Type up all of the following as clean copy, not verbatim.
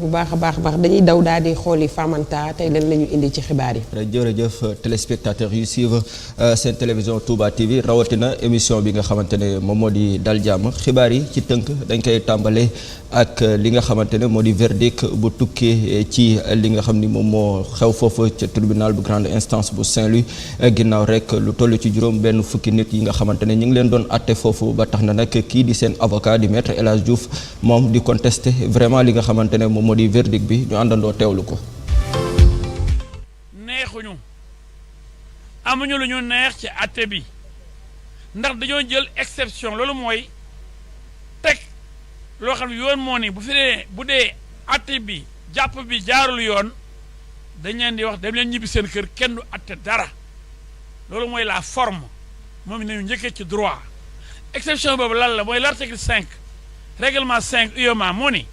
bu baax a baax dañuy daw daal di xooli Famanta tey lan la ñu indi ci xibaar yi. jërëjëf téléspectateurs yu suivre seen télévision Touba TV rawatina émission bi nga xamante ne moom moo di dal jàmm xibaar yi ci tënk dañ koy tàmbale ak li nga xamante ne moo di verdict bu tukkee ci li nga xam ni moom moo xew foofu ca tribunal bu grande instance bu Saint-Louis ginnaaw rek lu toll ci juróom benn fukki nit yi nga xamante ne ñu ngi leen doon àtte foofu ba tax na nag kii di seen avocat di maître El Hadj Diouf moom di contester vraiment li nga xamante ne moom moo di verdict bi ñu àndandoo teewlu ko. neexuñu amuñu lu ñu neex ci àtte bi ndax dañoo jël exception loolu mooy teg loo xam ne yoon moo ni bu dee àtte bi jàpp bi jaarul yoon dañ leen di wax dem leen ñibbi seen kër kenn du àtte dara loolu mooy la forme moom nañu njëkkee ci droit exception boobu lan la mooy l'article 5 règlement 5 UEMOA moo ni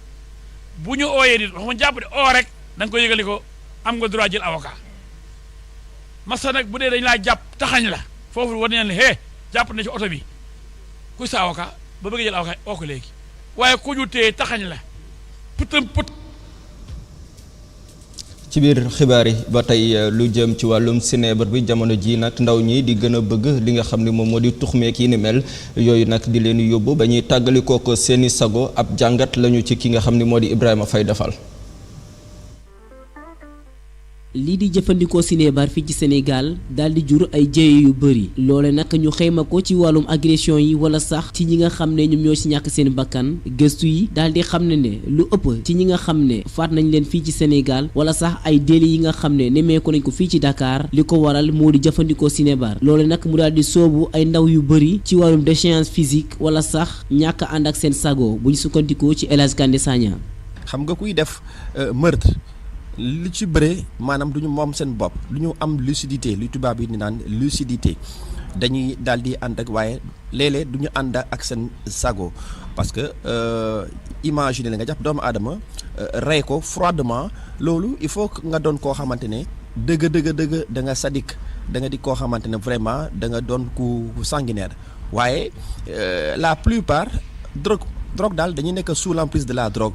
bu ñu ooyee di wax ma jàpp de oo rek da nga ko yëgali ko am nga droit jël avocat masa nag bu dee dañ laa jàpp taxañ la foofu war nañ la jàpp na ci oto bi kuy sa avocat ba bëgg jël avocat oo ko léegi waaye ku ñu téye taxañ la putam put. ci biir xibaar yi ba tey lu jëm ci wàllum sinébar bi jamono ji nag ndaw ñi di gën a bëgg li nga xam ne moom moo di tuxmeek yi ni mel yooyu nag di leen yóbbu ba ñuy tàggalikoo ko seeni sago ab jàngat lañu ci ki nga xam ne moo di Ibrahima Faye defal. lii di jëfandikoo sinébar fii ci Sénégal daal di jur ay jéye yu bëri loole nag ñu xayma ko ci wàllum agression yi wala sax ci ñi nga xam ne ñoom ñoo ci ñàkk seen bakkan gëstu yi daal di xam ne lu ëpp ci ñi nga xam ne faat nañ leen fii ci Sénégal wala sax ay délit yi nga xam ne nemmeeku nañ ko fii ci Dakar li ko waral moo di jëfandikoo sinébar loole nag mu daal di soobu ay ndaw yu bëri ci wàllum déchéance physique wala sax ñàkk ànd ak seen sago bu ñu sukkandikoo ci El Hadj Kandé Sagna. xam nga kuy def meurtre li ci bëre maanaam du ñu moom seen bopp du ñu am lucidité lu tubaab yi di naan lucidité dañuy daal di ànd ak waaye léeg-léeg du ñu ànd ak seen sago parce que imaginer la nga jàpp doomu aadama rey ko froidement loolu il faut que nga doon koo xamante ne dëgg da nga sadik da nga di koo xamante ne vraiment da nga doon ku sanguinaire waaye la plupart drogue daal dañuy nekk sous l'emprise de la drogue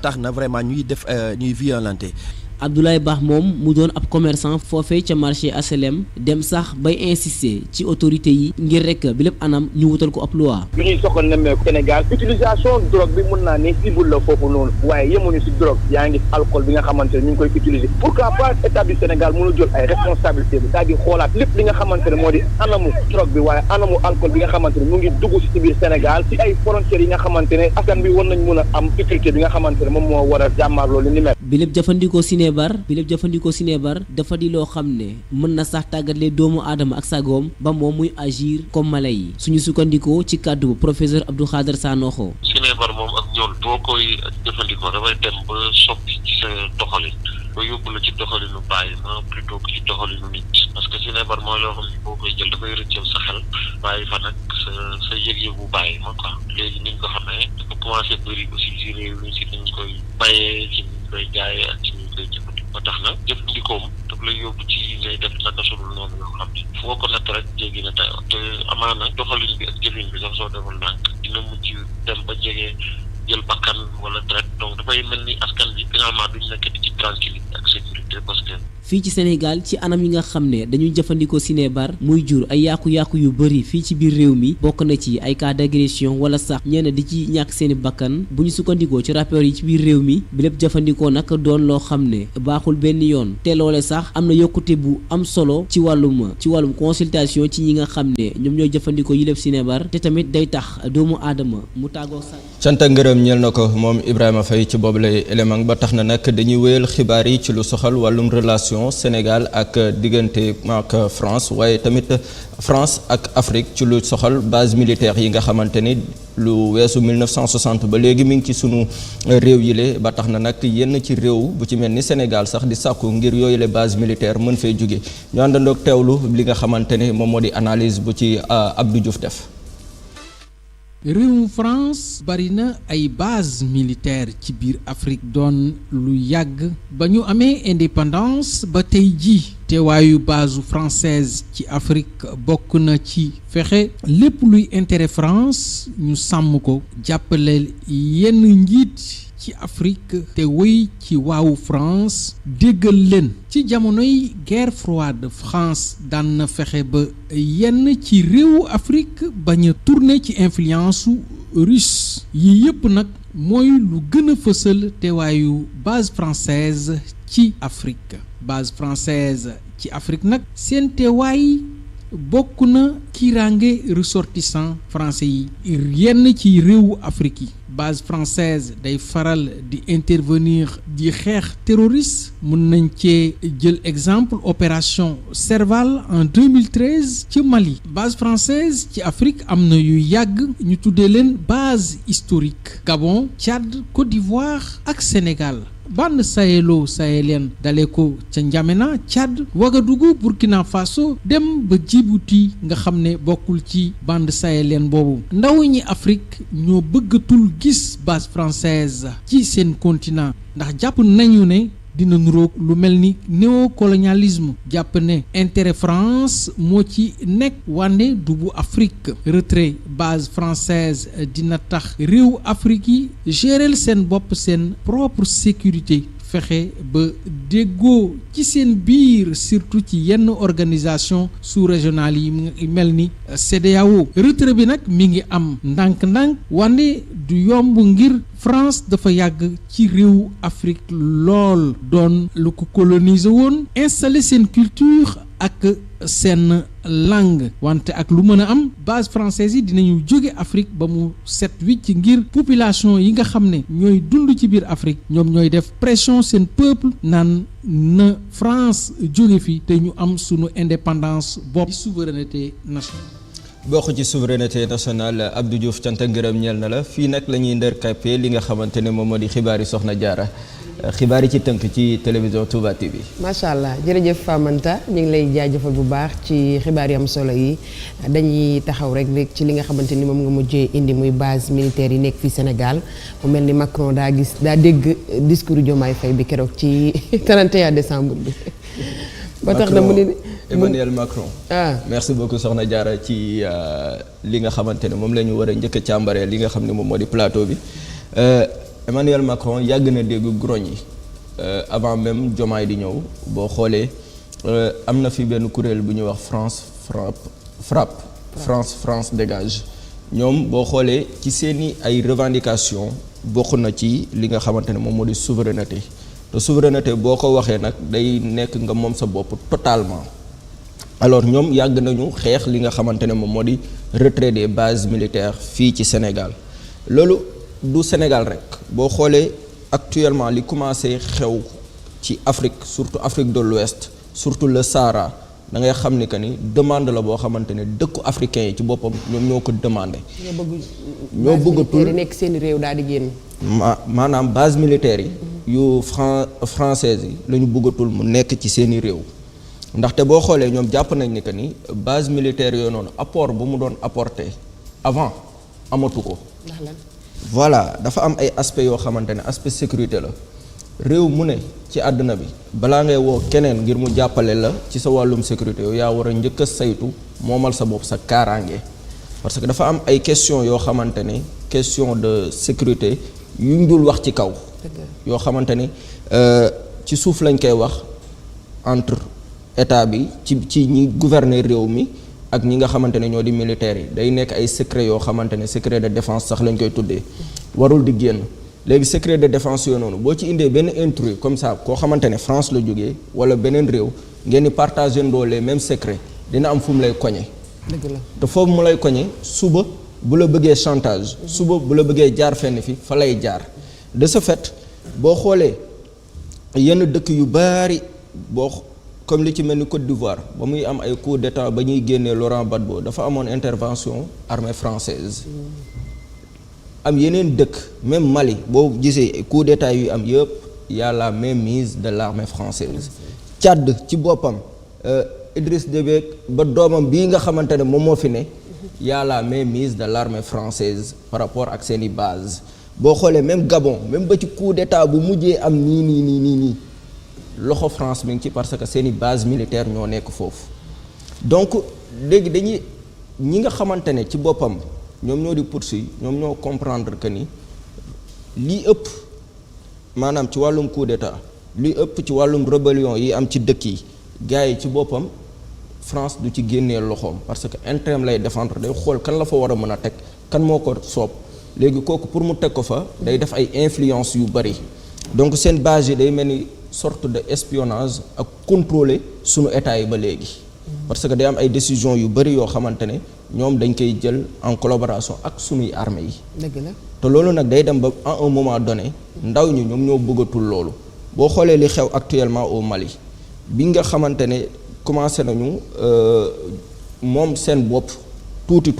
tax na vraiment ñuy violenté. Abdoulaye Ba moom mu doon ab commerçant foofee ca marché HLM dem sax bay insister ci autorité yi ngir rek bi lépp anam ñu wutal ko ab loi. lu ñuy soxal nemmeeku Sénégal utilisation drogue bi mun naa ne cible la foofu noonu waaye yemuñu si drogue yaa ngi alcool bi nga xamante ne ñu ngi koy utiliser pourquoi pas état du Sénégal mënul jël ay responsabilités bi c'est-à-dire xoolaat lépp li nga xamante ne moo di anamu drogue bi waaye anamu alcool bi nga xamante ne mu ngi dugg si biir Sénégal si ay frontières yi nga xamante ne askan bi war nañ mën a am sécurité bi nga xamante ne moom moo war a jàmmaarloo li ni mel. bi lépp jëfandikoo sinébar dafa di loo xam ne mën na sax tàggatle doomu aadama ak sagoom ba moom muy agir comme mala yi suñu sukkandikoo ci kàddu professeur Abdou Khader Sanoxo. sinébar moom ak ñoom boo koy jëfandikoo dafay dem ba soppi ci sa doxalin ba yóbbu la ci doxalinu bàyyi ma plutôt que ci doxalinu nit parce que sinébar mooy loo xam ne boo koy jël dafay rëccal sa xel bàyyi fa nag sa yëg-yëg bu bàyyi ma quoi léegi niñ ko xamee dafa commencé bëri aussi ci réew mi ci niñ koy bàyyee ci niñ koy jaayee ak ci niñ koy jëfandikoo ba tax na jëfandikoom daf lay yóbbu ci ngay def naka sudul noonu yoo xam ne foo ko natt rek jéggi na tayoo te amaana doxalin bi ak jëfin bi sax soo deful ndànk dina mujj dem ba jege jël bakkan wala deret donc dafay mel ni askan bi finalement duñ nekk ci tranquillité ak sécurité parce que fii ci Sénégal ci anam yi nga xam ne dañuy jëfandikoo sinébar muy jur ay yàqu-yàqu yu bëri fii ci biir réew mi bokk na ci ay cas d'agression wala sax ñenn di ci ñàkk seeni bakkan bu ñu sukkandikoo ci rapport yi ci biir réew mi bi lépp jëfandikoo nag doon loo xam ne baaxul benn yoon te loole sax am na yokkute bu am solo ci wàllum consultation ci ñi nga xam ne ñoom ñooy jëfandikoo yi lépp sinébar te tamit day tax doomu aadama mu tàggoo sax. cant ak ngërëm ñeel na ko moom Ibrahima Faye ci boobu lay élément ba tax na nag dañuy wéyal xibaar yi ci lu soxal wàllum relation Sénégal ak diggante ak France waaye tamit France ak Afrique ci lu soxal base militaire yi nga xamante ni lu weesu 1960 ba léegi mi ngi ci sunu réew yile ba tax na nag yenn ci réew bu ci mel ni Sénégal sax di sàkku ngir yooyu le base militaire mën fee jóge ñu àndandoog teewlu li nga xamante ni moom moo di analyse bu ci Abdou Diouf def. réewum France bari na ay base militaire ci biir Afrique doon lu yàgg ba ñu amee indépendance ba tey ji teewaayu base française ci Afrique bokk na ci fexe lépp luy intérêt France ñu sàmm ko jàppale yenn njiit ci Afrique te wéy ci waawu France déggal leen ci jamonoy guerre froide France daan na fexe ba yenn ci réewu Afrique bañ a tourner ci influence su russe yi yépp nag mooy lu gën a fësal teewaayu base française ci Afrique base française ci Afrique nag seen teewaay bokk na kiiraange ressortissant français yi yenn ci réewu Afrique yi base française day faral di intervenir di xeex terroriste mën nañ cee jël exemple opération Serval en 2013 ci Mali base française ci Afrique am na yu yàgg ñu tuddee leen base historique Gabon Tchad Côte d'Ivoire ak Sénégal bande sahélo-sahélienne dale ko ca N'Djamena Tchad Ouagadougou Burkina Faso dem ba Djibouti nga xam ne bokkul ci bande sahélienne boobu ndaw ñi Afrique ñoo bëggatul gis base française ci seen continent ndax jàpp nañu ne dina nuroog lu mel ni néocolonialisme jàpp ne intérêt France moo ci nekk wànne du bu Afrique retrait base française dina tax réew Afrique yi gérer seen bopp seen propre sécurité fexe ba déggoo ci seen biir surtout ci yenn organisation sous-régionales yi mel ni CEDEAO retrait bi nag mi ngi am ndànk-ndànk wante du yomb ngir France dafa yàgg ci réew Afrique lool doon lu ko coloniser woon installer seen culture ak seen langue wante ak lu mën a am base française yi dinañu jóge Afrique ba mu set wicc ngir population yi nga xam ne ñooy dund ci biir Afrique ñoom ñooy def pression seen peuple naan na France jóge fi te ñu am sunu indépendance bopp souveraineté nationale. bokk ci souveraineté nationale Abdou Diouf cant ak ngërëm ñeel na la fii nag la ñuy ndërkappe li nga xamante ne moom moo di xibaar yi Soxna Diarra xibaar yi ci tënk ci télévision Touba TV. macha allah jërëjëf Famanta ñu ngi lay jaajëfal bu baax ci xibaar yi am solo yi dañuy taxaw rek ci li nga xamante ni moom nga mujjee indi muy base militaire yi nekk fii Sénégal mu mel ni Macron daa dégg discours Diomaye Faye bi keroog ci 31 décembre bi. ba tax na mu ne Emmanuel Macron. merci beaucoup Soxna Diarra ci li nga xamante ne moom la ñu war a njëkk a càmbaree li nga xam ne moom moo di plateau bi. Emmanuel Macron yàgg na dégg grogne yi avant même Diomaye di ñëw boo xoolee am na fi benn kuréel bu ñuy wax France dégage ñoom boo xoolee ci seeni ay revendications bokk na ci li nga xamante ne moom moo di souveraineté te souveraineté boo ko waxee nag day nekk nga moom sa bopp totalement alors ñoom yàgg nañu xeex li nga xamante ne moom moo di retrait des bases militaires fii ci Sénégal loolu du Sénégal rek boo xoolee actuellement li commencé xew ci Afrique surtout Afrique de l'Ouest surtout le Sahara da ngay xam ni que ni demande la boo xamante ne dëkku africain yi ci boppam ñoom ñoo ko demandé. ñoo bëggatul nekk seen réew daal di génn. maanaam base militaire yi. yu française yi la ñu bëggatul mu nekk ci seeni réew. ndaxte boo xoolee ñoom jàpp nañ ni que ni base militaire yooyu noonu apport bu mu doon apporter avant amatu ko. ndax lan. voilà dafa am ay aspects yoo xamante ne aspect sécurité la réew mu ne ci àdduna bi balaa ngay woo keneen ngir mu jàppale la ci sa wàllum sécurité yow yaa war a njëkk a saytu moomal sa bopp sa kaaraange parce que dafa am ay question yoo xamante ne question de sécurité yu ñu dul wax ci kaw yoo xamante ni ci suuf lañ koy wax entre état bi ci ñi gouverner réew mi ak ñi nga xamante ne ñoo di militaires yi day nekk ay secret yoo xamante ne secret de défense sax lañ koy tuddee warul di génn léegi secret de défense yooyu noonu boo ci indee benn intrus comme ça koo xamante ne France la jógee wala beneen réew ngeen di partager ndoo les mêmes secrets dina am fu mu lay koñe dëgg la te foofu mu lay koñe suba bu la bëggee chantage suba bu la bëggee jaar fenn fi fa lay jaar de ce fait boo xoolee yenn dëkk yu bari boo comme li ci mel ni Côte d'Ivoire ba muy am ay coup d'état ba ñuy génnee Laurent Gbagbo dafa amoon intervention armée française am yeneen dëkk même Mali boo gisee coup d'état yu am yëpp y a la mainmise de l'armée française Tchad ci boppam Idriss Déby ba doomam bii nga xamante ne moom moo fi ne y a la mainmise de l'armée française par rapport ak seeni base boo xoolee même Gabon même ba ci coup d'état bu mujjee am nii loxo France mi ngi ci parce que seeni base militaire ñoo nekk foofu donc léegi dañuy ñi nga xamante ne ci boppam ñoom ñoo di poursuivre ñoom ñoo comprendre que ni lii ëpp maanaam ci wàllum coup d'état li ëpp ci wàllum rébellion yi am ci dëkk yi gars yi ci boppam France du ci génnee loxoom parce que intérêt lay défendre day xool kan la fa war a mën a teg kan moo ko soob léegi kooku pour mu teg ko fa day def ay influence yu bari donc seen base yi day mel ni sorte de espionnage ak contrôler sunu état yi ba léegi parce que day am ay décisions yu bari yoo xamante ne ñoom dañ koy jël en collaboration ak sunuy armée yi. dëgg la te loolu nag day dem ba à un moment donné ndaw ñi ñoom ñoo bëggatul loolu boo xoolee li xew actuellement au Mali bi nga xamante ne commencé nañu moom seen bopp tuuti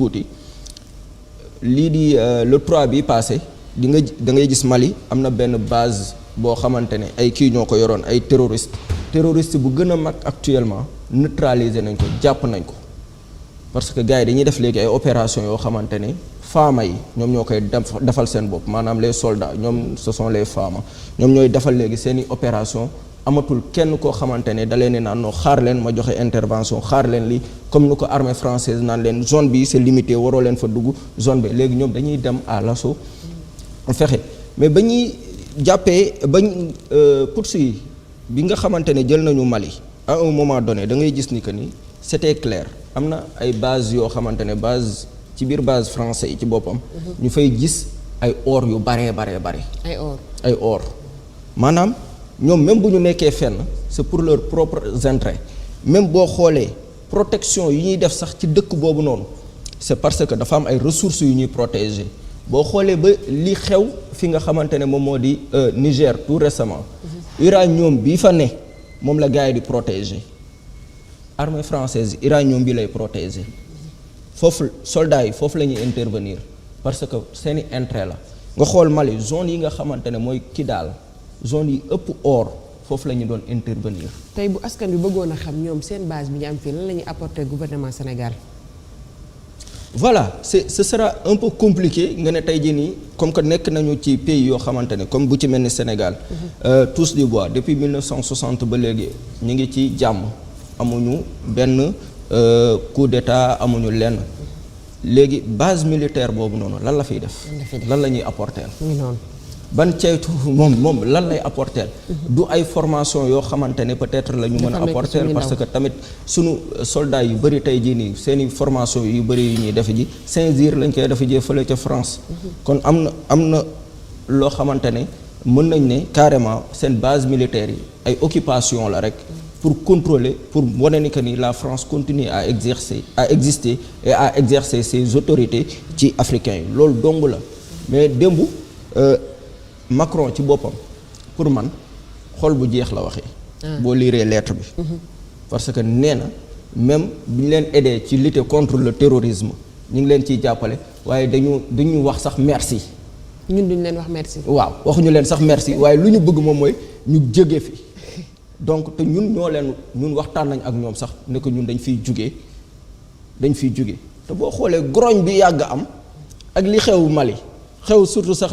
lii di le 3 bi passé di nga da ngay gis Mali am na benn base boo xamante ne ay kii ñoo ko yoroon ay terroriste bu gën a mag actuellement neutraliser nañ ko jàpp nañ ko parce que gars yi dañuy def léegi ay opération yoo xamante ne faama yi ñoom ñoo koy defal seen bopp maanaam les soldats ñoom ce sont les faama ñoom ñooy defal léegi seeni opération amatul kenn koo xamante ne da leen ne naan noo xaar leen ma joxe intervention xaar leen li comme ni ko armée française naan leen zone bi c'est limité waroo leen fa dugg zone bi léegi ñoom dañuy dem à l'assaut fexe mais ba ñuy jàppee bañ poursuite yi bi nga xamante ne jël nañu Mali à un moment donné da ngay gis ni que ni c'était clair am na ay base yoo xamante ne base ci biir base français yi ci boppam ñu fay gis ay or yu baree ay or maanaam ñoom même bu ñu nekkee fenn c'est pour leurs propres intérêts même boo xoolee protection yi ñuy def sax ci dëkk boobu noonu c'est parce que dafa am ay ressources yu ñuy protéger boo xoolee ba li xew fi nga xamante ne moom moo di Niger tout récemment uranium bii fa ne moom la gars yi di protéger armée française uranium bi lay protéger foofu soldats yi foofu la ñuy intervenir parce que seeni intérêt la nga xool Mali zone yi nga xamante ne mooy Kidal zone yi ëpp or foofu la ñu doon intervenir. tey bu askan bi bëggoon a xam ñoom seen base bi ñu am fii lan la ñuy apporter gouvernement Sénégal. voilà ce sera un peu compliqué nga ne tey jii nii comme que nekk nañu ci pays yoo xamante ne comme bu ci mel ni Sénégal. touche du bois depuis 1960 ba léegi ñu ngi ci jàmm amuñu benn coup d'état amuñu lenn léegi base militaire boobu noonu lan la fiy def. lan la ñuy apporter. ban ceytu moom lan lay apporter du ay formation yoo xamante ne peut-être la ñu mën a apporter parce que tamit sunu soldats yu bëri tey jii nii seeni formation yu bëri yu ñuy defe ji Saint-Cyr lañ koy defe ji fële ca France kon am na loo xamante ne mën nañ ne carrément seen base militaire yi ay occupation la rek pour contrôler pour wane ni que ni la France continue à exister et à exercer ses autorités ci africains yi loolu dong la mais démb Macron ci boppam pour man xol bu jeex la waxee. boo liiree lettre bi. parce que nee na même bu ñu leen aider ci lutter contre le terrorisme ñu ngi leen ciy jàppale waaye duñu wax sax merci. ñun duñ leen wax merci. waaw waxuñu leen sax merci waaye lu ñu bëgg moom mooy ñu jóge fi donc te ñun waxtaan nañ ak ñoom sax ne ko ñun dañ fiy jóge te boo xoolee grogne bi yàgg am ak li xew Mali. xew surtout sax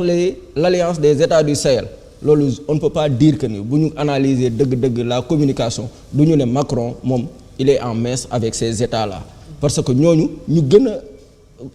l'alliance des États du Sahel loolu on ne peut pas dire que ni bu ñu analyser dëgg-dëgg la communication du ñu ne Macron moom il est en messe avec ces États là parce que ñooñu ñu gën a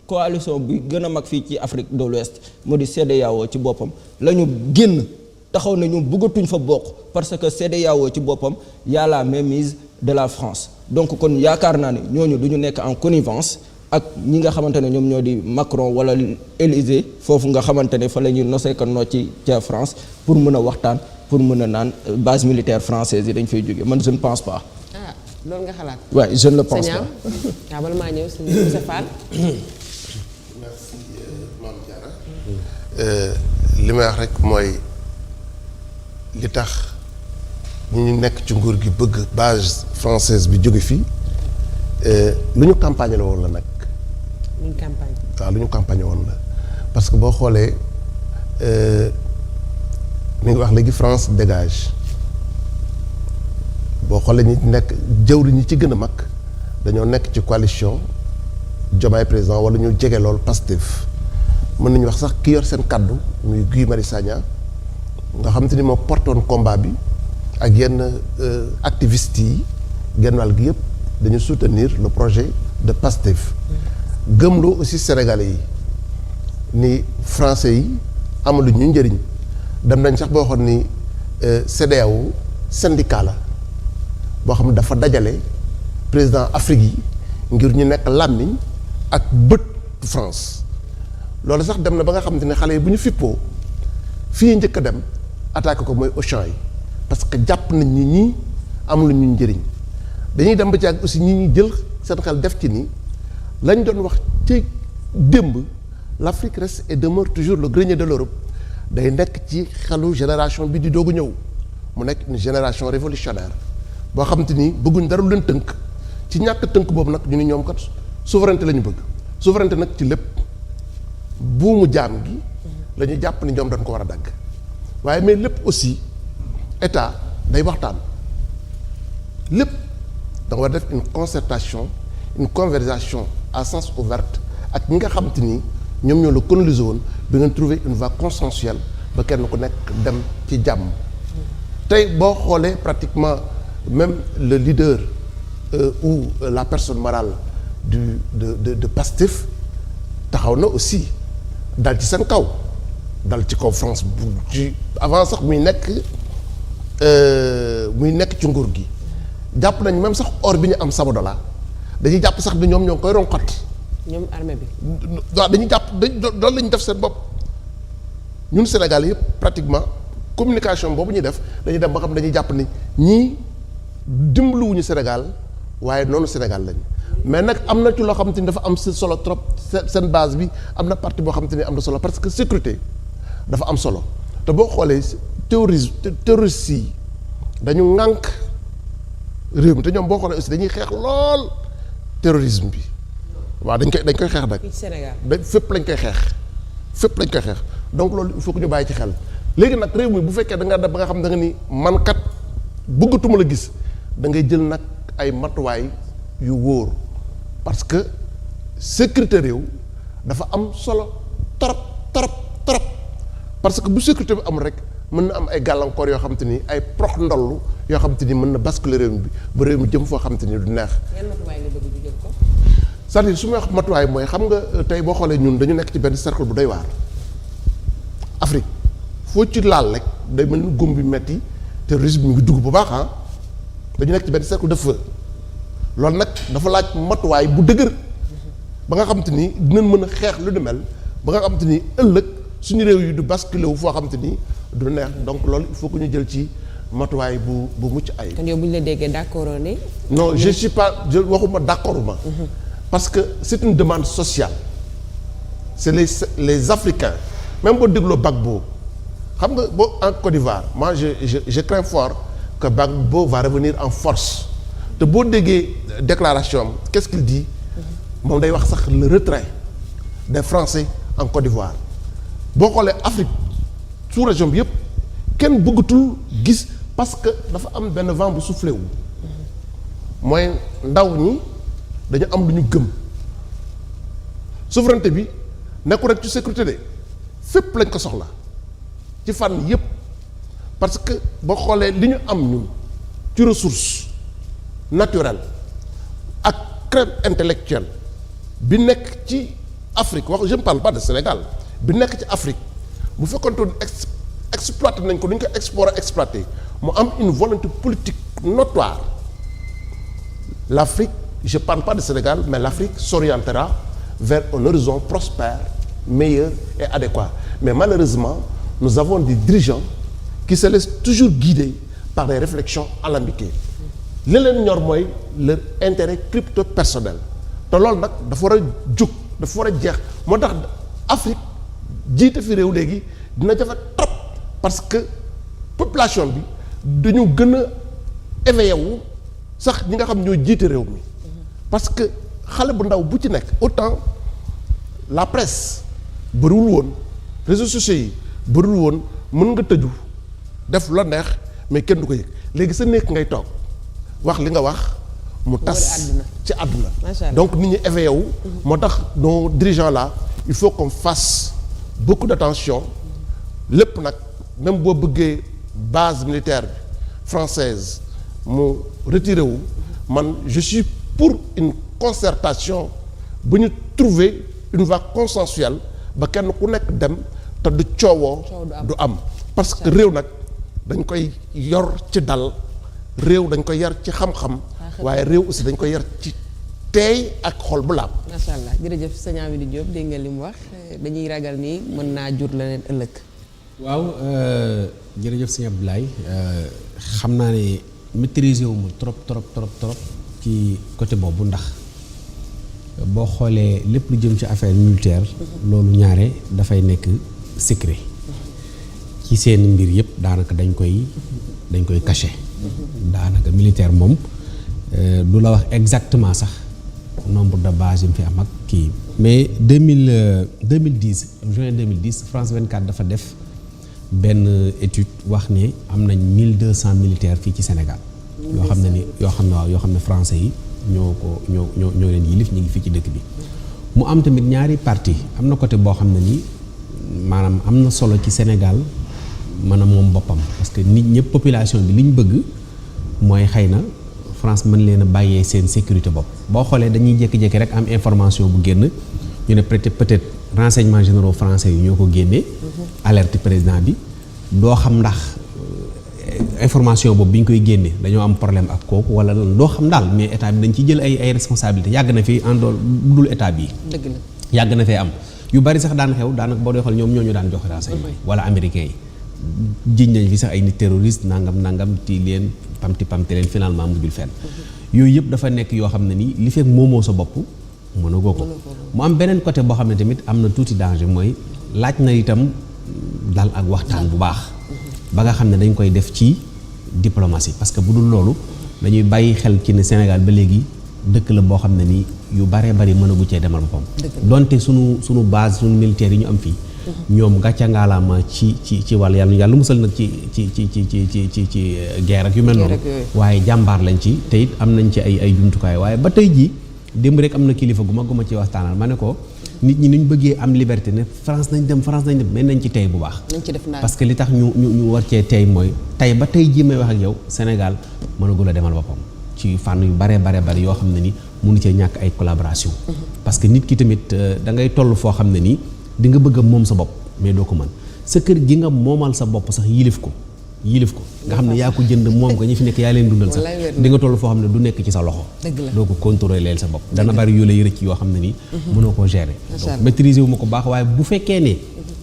coalition bi gën a mag fii ci Afrique de l'Ouest moo di CEDEAO ci boppam la ñu génn taxaw na ñu bëggatuñ fa bokk parce que CEDEAO ci boppam y a la mainmise de la France donc kon yaakaar naa ne ñooñu du ñu nekk en connivence ak ñi nga xamante ne ñoom ñoo di Macron wala Élysée foofu nga xamante ne fa la ñuy nosee ko noo ci ca France pour mën a waxtaan pour mën a naan base militaire française yi dañ fay jóge man je ne pense pas. ah loolu nga xalaat. waaw je ne le pense pas. waaw bala maa ñëw sëñ Fall. merci Mame Diarra. li may wax rek mooy li tax ñu nekk ci nguur gi bëgg base française bi jóge fii lu ñu campagne la woon la nag. lu ñu campagne. waaw lu ñu campagne woon la parce que boo xoolee mi ngi wax léegi France dégage boo xoolee ñi nekk jëwri ñi ci gën a mag dañoo nekk ci coalition Diomaye président wala ñu jege lool Pastef mën nañu wax sax ki yor seen kaddu muy Guy Marius Sagna nga xam te ni moo portoon combat bi ak yenn activistes yi genn wàll gi yëpp dañu soutenir le projet de Pastef gëmloo aussi Sénégalais yi ni français yi amalu ñu njëriñ dem nañ sax boo waxoon ni CEDEAO syndicat la boo xam ne dafa dajale président Afrique yi ngir ñu nekk làmmiñ ak bët France loolu sax dem na ba nga xamante ne xale yi bu ñu fippoo fii njëkk a dem attaqué ko mooy Auchan yi parce que jàpp nañ ni ñii am lu ñu njëriñ dañuy dem ba ci ak aussi ñi ñuy jël seen xel def ci ni lañ doon wax ci démb l'Afrique reste et demeure toujours le grenier de l'Europe day nekk ci xelu génération bi di doogu ñëw mu nekk une génération révolutionnaire boo xamante ni bëgguñ dara lu leen tënk ci ñàkk tënk boobu nag ñu ni ñoom kat souveraineté la ñu bëgg souveraineté nag ci lépp buumu jaam gi la ñu jàpp ni ñoom dañ ko war a dagg waaye mais lépp aussi état day waxtaan lépp da nga war def une concertation une conversation à sens ouverte ak ñi nga xamante ni ñoom ñoo la colonisé woon bi ngeen trouver une voie consensuelle ba kenn ku nekk dem ci jàmm tey boo xoolee pratiquement même le leader ou la personne morale de Pastef taxaw na aussi dal ci seen kaw dal ci kaw France bu ci avant sax muy nekk ci nguur gi jàpp nañ même sax or bi ñu am Sabodala dañuy jàpp sax ni ñoom ñoo koy ronqat ñoom armée bi. waaw dañuy jàpp loolu la ñu def seen bopp ñun Sénégal yëpp pratiquement communication boobu ñuy def dañuy dem ba xam dañuy jàpp ni ñii dimbaluwuñu Sénégal waaye noonu Sénégal lañ mais nag am na ci loo xamante ni dafa am si solo trop seen base bi am na partie boo xamante ni am na solo parce que sécurité dafa am solo te boo xoolee terroristes yi dañu ŋànk réew mi te ñoom boo xoolee aussi dañuy xeex lool terrorisme bi waaw dañ koy xeex nag. fii ci Sénégal fépp lañ koy xeex donc loolu il faut que ñu bàyyi ci xel léegi nag réew mi bu fekkee da nga def ba nga xam da nga ni man kat bëggatuma la gis da ngay jël nag ay matuwaay yu wóor parce que sécurité réew dafa am solo trop parce que bu sécurité bi amul rek mën na am ay gàllankoor yoo xam te ni ay prox ndollu yoo xam te ni mën na basculer réew mi bi ba réew mi jëm foo xam te ni du neex. yan matuwaay nga bëgg ñu jël ko. c'est-à-dire su ma wax matuwaay mooy xam nga tey boo xoolee ñun dañu nekk ci benn cercle bu doy waar Afrique foo ci laal rek day mel ni góom bi metti terrorisme bi mi ngi dugg bu baax dañu nekk ci benn cercle de feu loolu nag dafa laaj matuwaay bu dëgër ba nga xam te ni dinañ mën a xeex lu ni mel ba nga xam te ni ëllëg suñu réew yi du basculer wu foo xam te ni du neex donc loolu il faut que ñu jël ci matuwaay bu mucc ay. kon yow bu ñu la déggee d'accord ne. non je suis pas je waxuma d'accorduma parce que c'est une demande sociale c'est les Africains même boo dégloo Gbagbo xam nga boo en Côte d'Ivoire moi je crains fort que Gbagbo va revenir en force te boo déggee déclaration am qu'est-ce qu'il dit moom day wax sax le retrait des Français en Côte d'Ivoire boo xoolee Afrique sous-région bi yëpp kenn bëggatul gis parce que dafa am benn vent bu soufflé wu mooy ndaw ñi dañu am lu ñu gëm souveraineté bi nekkul rek ci sécurité de fépp lañ ko soxla ci fànn yépp parce que boo xoolee li ñu am ñun ci ressource naturelle ak crème intellectuelle bi nekk ci Afrique wax je ne parle pas de Sénégal bi nekk ci Afrique bu fekkoonte exploité nañ ko lu ñu ko exploité mu am une volonté politique notoire l'Afrique je parle pas de Sénégal mais l'Afrique s'orientera vers un horizon prospère meilleur et adéquat mais malheureusement nous avons des dirigeants qui se laissent toujours guider par des réflexions alambiquées li leen ñor mooy leur intérêt crypto personnel te loolu nag dafa war a jóg dafa war a jeex moo tax Afrique jiite fi réew léegi dina jafe trop parce que population bi dañu gën a éveillé wu sax ñi nga xam ñoo jiite réew mi parce que xale bu ndaw bu ci nekk autant la presse bëriwul woon réseaux sociaux yi bëriwul woon mën nga tëju def la neex mais kenn du ko yëg léegi sa nekk ngay toog wax li nga wax mu tas ci àdduna donc nit ñi éveillé wu moo tax nos dirigeants là il faut qu'on fasse beaucoup d'attention lépp nag même boo bëggee base militaire bi française mu retiré wu man je suis pour une concertation bu ñu trouver une voie consensuelle ba kenn ku nekk dem te du coowoo du am parce que réew nag dañ koy yor ci dal réew dañ koy yar ci xam-xam waaye réew aussi dañ koy yar ci teey ak xol bu laab. macha allah jërëjëf sëñ Amady Diop dégg nga li mu wax dañuy ragal ni mën naa jur la leen ëllëg. waaw jërëjëf sëñ Abdoulaye xam naa ne maîtriser wu ma trop ci côté boobu ndax boo xoolee lépp lu jëm ci affaire militaire loolu ñaare dafay nekk secret ci seen mbir yëpp daanaka dañ koy caché daanaka militaire moom du la wax exactement sax nombre de bases yi mu fi am ak kii mais 2010 juin 2010 France 24 dafa def benn étude wax ne am nañ 1200 militaires fii ci Sénégal yoo xam ne ni yoo xam ne français yi ñoo leen yilif ñu ngi fii ci dëkk bi mu am tamit ñaari parti am na côté boo xam ne ni maanaam am na solo ci Sénégal mën a moom boppam parce que nit ñëpp population bi li ñu bëgg mooy xëy na France mën leen a bàyyee seen sécurité bopp boo xoolee dañuy jékki-jékki rek am information bu génn ñu ne peut-être renseignements généraux français yi ñoo ko génnee alerte président bi doo xam ndax information boobu bi ñu koy génne dañoo am problème ak kooku wala doo xam daal mais état bi dañ ci jël ay responsabilités yàgg na fi en dul état bi dëgg la yàgg na fee am yu bari sax daan xew daanaka boo dee xool ñoom ñoo ñu daan joxe renseignement wala américains yi jiñ nañ fi sax ay nit terroriste nangam ti leen pamti leen finalement mujjul fenn yooyu yëpp dafa nekk yoo xam ne ni li fekk moomoo sa bopp mën a goo ko mu am beneen côté boo xam ne tamit am na tuuti danger mooy laaj na itam dal ak waxtaan bu baax ba nga xam ne dañ koy def ci diplomatie parce que bu dul loolu dañuy bàyyi xel ci ne Sénégal ba léegi dëkk la boo xam ne ni yu baree bari mën a gu cee demal boppam donte sunu base sunu militaire yi ñu am fii ñoom gàcca ngaalaama ci wàll yàlla musal nag ci guerre ak yu mel noonu waaye jàmbaar lañ ci te it am nañ ci ay jumtukaay waaye ba tey jii démb rek am na kilifa gu ma ci waxtaanal ma ne ko nit ñi ni ñu bëggee am liberté ne France nañ dem mais nañ ci tey bu baax parce que li tax ñu war cee tey mooy tey ba tey jii may wax ak yow Sénégal mënagul a demal boppam ci fànn yu bare yoo xam ne ni mënu cee ñàkk ay collaboration parce que nit ki tamit da ngay toll foo xam ne nii di nga bëgg a moom sa bopp mais doo ko mën sa kër gi nga moomal sa bopp sax yilif ko nga xam ne yaa ko jënd moom ko ñi fi nekk yaa leen dundal sax di nga toll foo xam ne du nekk ci sa loxo doo ko contrôler leen sa bopp dana bari yu lay rëcc yoo xam ne nii mënoo koo gérer donc maîtriser wu ma ko baax waaye bu fekkee ne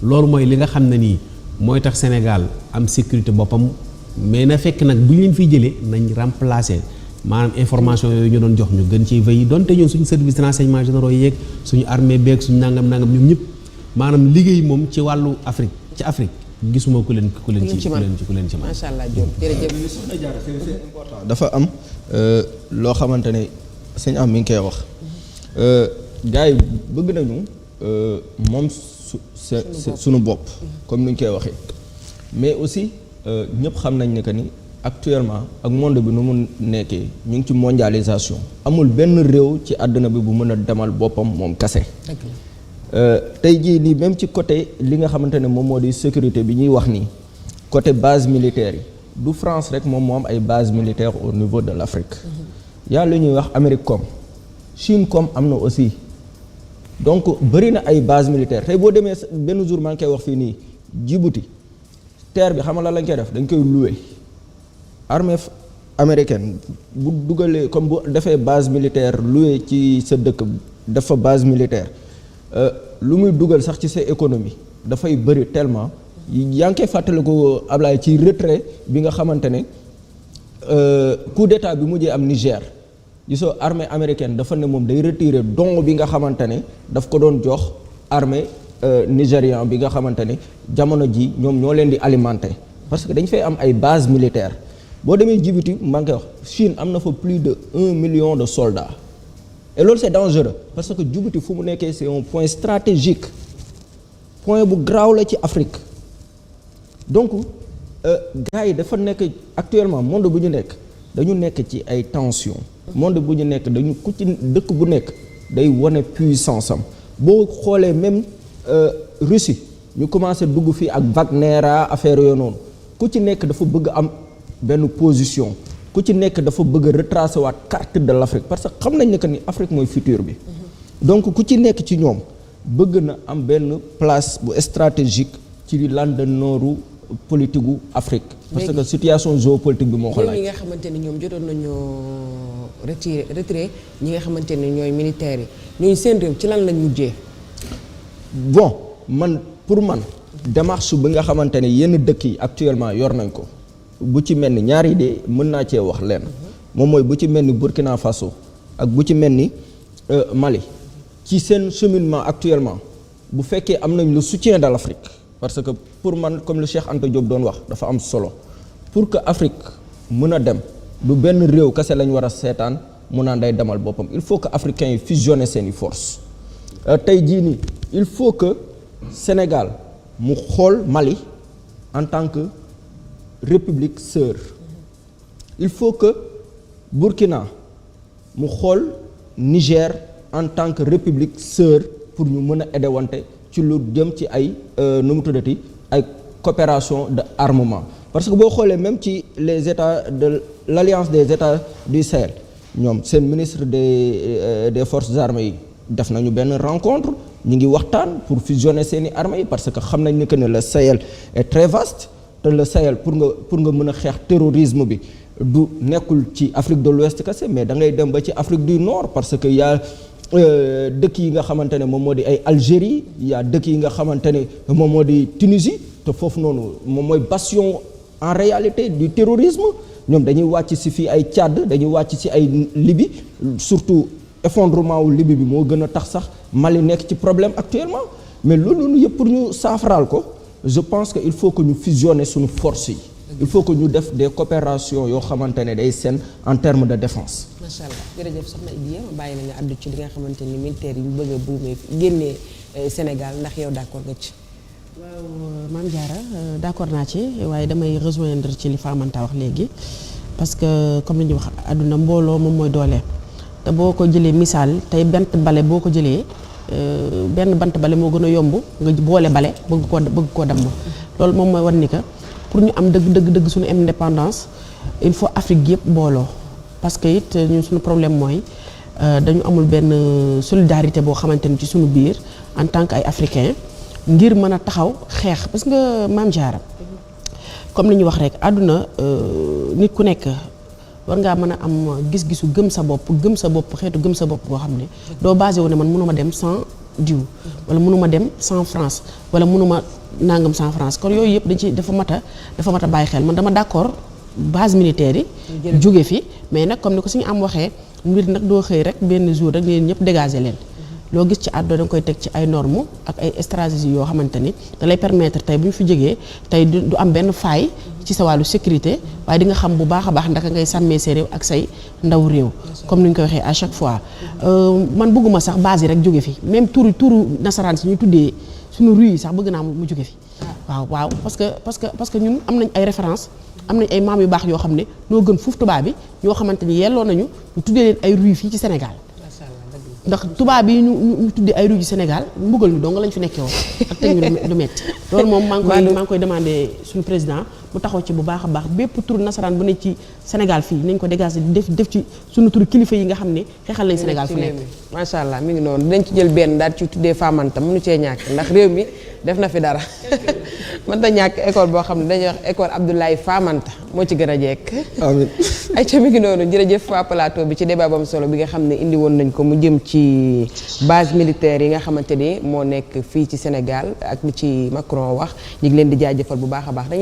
loolu mooy li nga xam ne nii mooy tax Sénégal am sécurité boppam mais na fekk nag bu ñu leen fiy jëlee nañ remplacer maanaam information yooyu ñu doon jox ñu gën ci veiller donte ñun suñu service de renseignement généraux yeeg suñu armée beeg suñu nangam ñoom ñëpp maanaam liggéey moom ci wàllu Afrique gisuma ku leen ci macha allah Diop jërëjëf dafa am loo xamante ne sëñ am mi ngi koy wax gars yi bëgg nañu moom suñu bopp comme ni ñu koy waxee mais aussi ñëpp xam nañ ne que ni actuellement ak monde bi nu mu nekkee ñu ngi ci mondialisation amul benn réew ci àdduna bi bu mën a demal boppam moom kase tey jii nii même ci côté li nga xamante ne moom moo di sécurité bi ñuy wax nii côté base militaire yi du France rek moom moo am ay base militaire au niveau de l'Afrique yaa lu ñuy wax Amérique comme Chine comme am na aussi donc bëri na ay base militaire tey boo demee benn jour maa ngi koy wax fii nii Djibouti terre bi xam nga lan lañ koy def dañ koy louer armée américaine bu dugalee comme bu defee base militaire louer ci sa dëkk def fa base militaire lu muy dugal sax ci sa économie dafay bëri tellement yaa ngi koy fàttaliku Ablaye ci retrait bi nga xamante ne coup d'état bi mujjee am Niger gisoo armée américaine dafa ne moom day retirer don bi nga xamante ne daf ko doon jox armée nigérian bi nga xamante ne jamono ji ñoom ñoo leen di alimenter parce que dañ fay am ay base militaire boo demee Djibouti maa ngi koy wax Chine am na fa plus de 1 million de soldats et loolu c'est dangereux parce que Djibouti fu mu nekkee c'est un point stratégique point bu garaaw la ci Afrique donc gars yi dafa nekk actuellement monde bu ñu nekk dañu nekk ci ay tensions monde bu ñu nekk dañu ku ci dëkk bu nekk day wane puissance am boo xoolee même Russie ñu commencé dugg fii ak Wagner affaire yooyu noonu ku ci nekk dafa bëgg am benn position ku ci nekk dafa bëgg a retracer waat carte de l'Afrique parce que xam nañ ne que ni Afrique mooy futur bi donc ku ci nekk ci ñoom bëgg na am benn place bu stratégique ci landenooru politique gu Afrique. parce que situation géopolitique bi moo ko laaj. ñi nga xamante ni ñoom jotoon nañoo retiré ñi nga xamante ni ñooy militaires yi ñooñu seen réew ci lan lañ mujjee. bon pour man démarche bi nga xamante ne yenn dëkk yi actuellement yor nañ ko bu ci mel ni ñaari de mën naa cee wax leen moom mooy bu ci mel ni Burkina Faso ak bu ci mel ni Mali ci seen cheminement actuellement bu fekkee am nañ le soutien de l'Afrique parce que pour man comme le Cheikh Anta Diop doon wax dafa am solo pour que Afrique mën a dem du benn réew kese lañ war a seetaan mu naan day demal boppam il faut que africains yi fusionner seeni force tey jii nii il faut que Sénégal mu xool Mali en tant que république sœur il faut que Burkina mu xool Niger en tant que république sœur pour ñu mën a aidewante ci lu jëm ci ay nu mu tuddati ay coopération de armement parce que boo xoolee même ci les états de l'alliance des états du Sahel ñoom seen ministre des forces armées yi def nañu benn rencontre ñu ngi waxtaan pour fusionner seeni armées yi parce que xam nañ ni que ne le Sahel est très vaste te le Sahel pour nga mën a xeex terrorisme bi du nekkul ci Afrique de l'Ouest kese mais da ngay dem ba ci Afrique du Nord parce que yaa dëkk yi nga xamante ne moom moo di ay Algérie yaa dëkk yi nga xamante ne moom moo di Tunisie te foofu noonu moom mooy bastion en réalité du terrorisme ñoom dañuy wàcc ci fii ay Tchad dañuy wàcc ci ay Libye surtout effondrement wu Libye bi moo gën a tax sax Mali nekk ci problème actuellement mais loolu noonu yëpp pour ñu saafaraal ko je pense que il faut que ñu fusionner suñu force yi il faut que ñu def des coopérations yoo xamante ne day seen en termes de défense. macha allah jërëjëf soxna Idy ma bàyyi la nga àddu ci li nga xamante ni militaires yi ñu bëgg a buumee génnee Sénégal ndax yow d'accord nga ci. waaw Mame Diarra d'accord naa ci waaye damay rejoindre ci li Famanta wax léegi parce que comme li ñuy wax àdduna mbooloo moom mooy doole te boo ko jëlee misaal tey bant bale boo ko jëlee benn bant bale moo gën a yomb nga boole bale bëgg koo damm loolu moom mooy wan ni que pour ñu am dëgg suñu indépendance il faut Afrique yëpp booloo parce que it ñun suñu problème mooy dañu amul benn solidarité boo xamante ni ci suñu biir en tant que ay africains ngir mën a taxaw xeex parce que Mame Diarra comme li ñu wax rek àdduna nit ku nekk war ngaa mën a am gis-gisu gëm sa bopp xeetu gëm sa bopp boo xam ne doo basé wu ne man mënuma dem sans diw wala mënuma dem sans France wala mënuma nangam sans France kon yooyu yëpp dañ ci dafa mat a bàyyi xel man dama d'accord base militaire yi jóge fi mais nag comme ni ko suñu am waxee mbir nag doo xëy rek benn jour rek ne ñëpp dégager leen loo gis ci àdduna da nga koy teg ci ay normes ak ay stratégies yoo xamante ni da lay permettre tey bu ñu fi jógee tey du am benn faille ci sa wàllu sécurité waaye di nga xam bu baax a baax ndaka ngay sàmmee sa réew ak say ndaw réew comme ni ñu koy waxee à chaque fois man bëgguma sax base yi rek jóge fi même turu nasaraan si ñuy tuddee suñu rue yi sax bëgg naa mu jóge fi waaw parce que ñun am nañ ay références am nañ ay maam yu baax yoo xam ne noo gën fuuf tubaab bi ñoo xamante ni yelloo nañu ñu tuddee leen ay rue fii ci Sénégal ndax tubaab yi ñu tuddee ay rue ci Sénégal mbugal ñu dong lañ fi nekkee woon ak te ñu lu metti loolu moom maa ngi koy demandé suñu président mu taxaw ci bu baax a baax bépp tur nasaraan bu nekk ci Sénégal fii nañ ko dégager def ci suñu tur kilifa yi nga xam ne xeexal nañ Sénégal fu nekk macha allah mi ngi noonu dinañ ci jël benn daal ci tuddee Famanta mënu cee ñàkk ndax réew mi def na fi dara mën ta ñàkk école boo xam ne dañuy wax école Abdoulaye Famanta moo ci gën a jekk amiin ay ca mi ngi noonu jërëjëf waa plateau bi ci débat bam solo bi nga xam ne indi woon nañ ko mu jëm ci base militaire yi nga xamante ni moo nekk fii ci Sénégal ak li ci Macron wax ñu ngi leen di jaajëfal bu baax a baax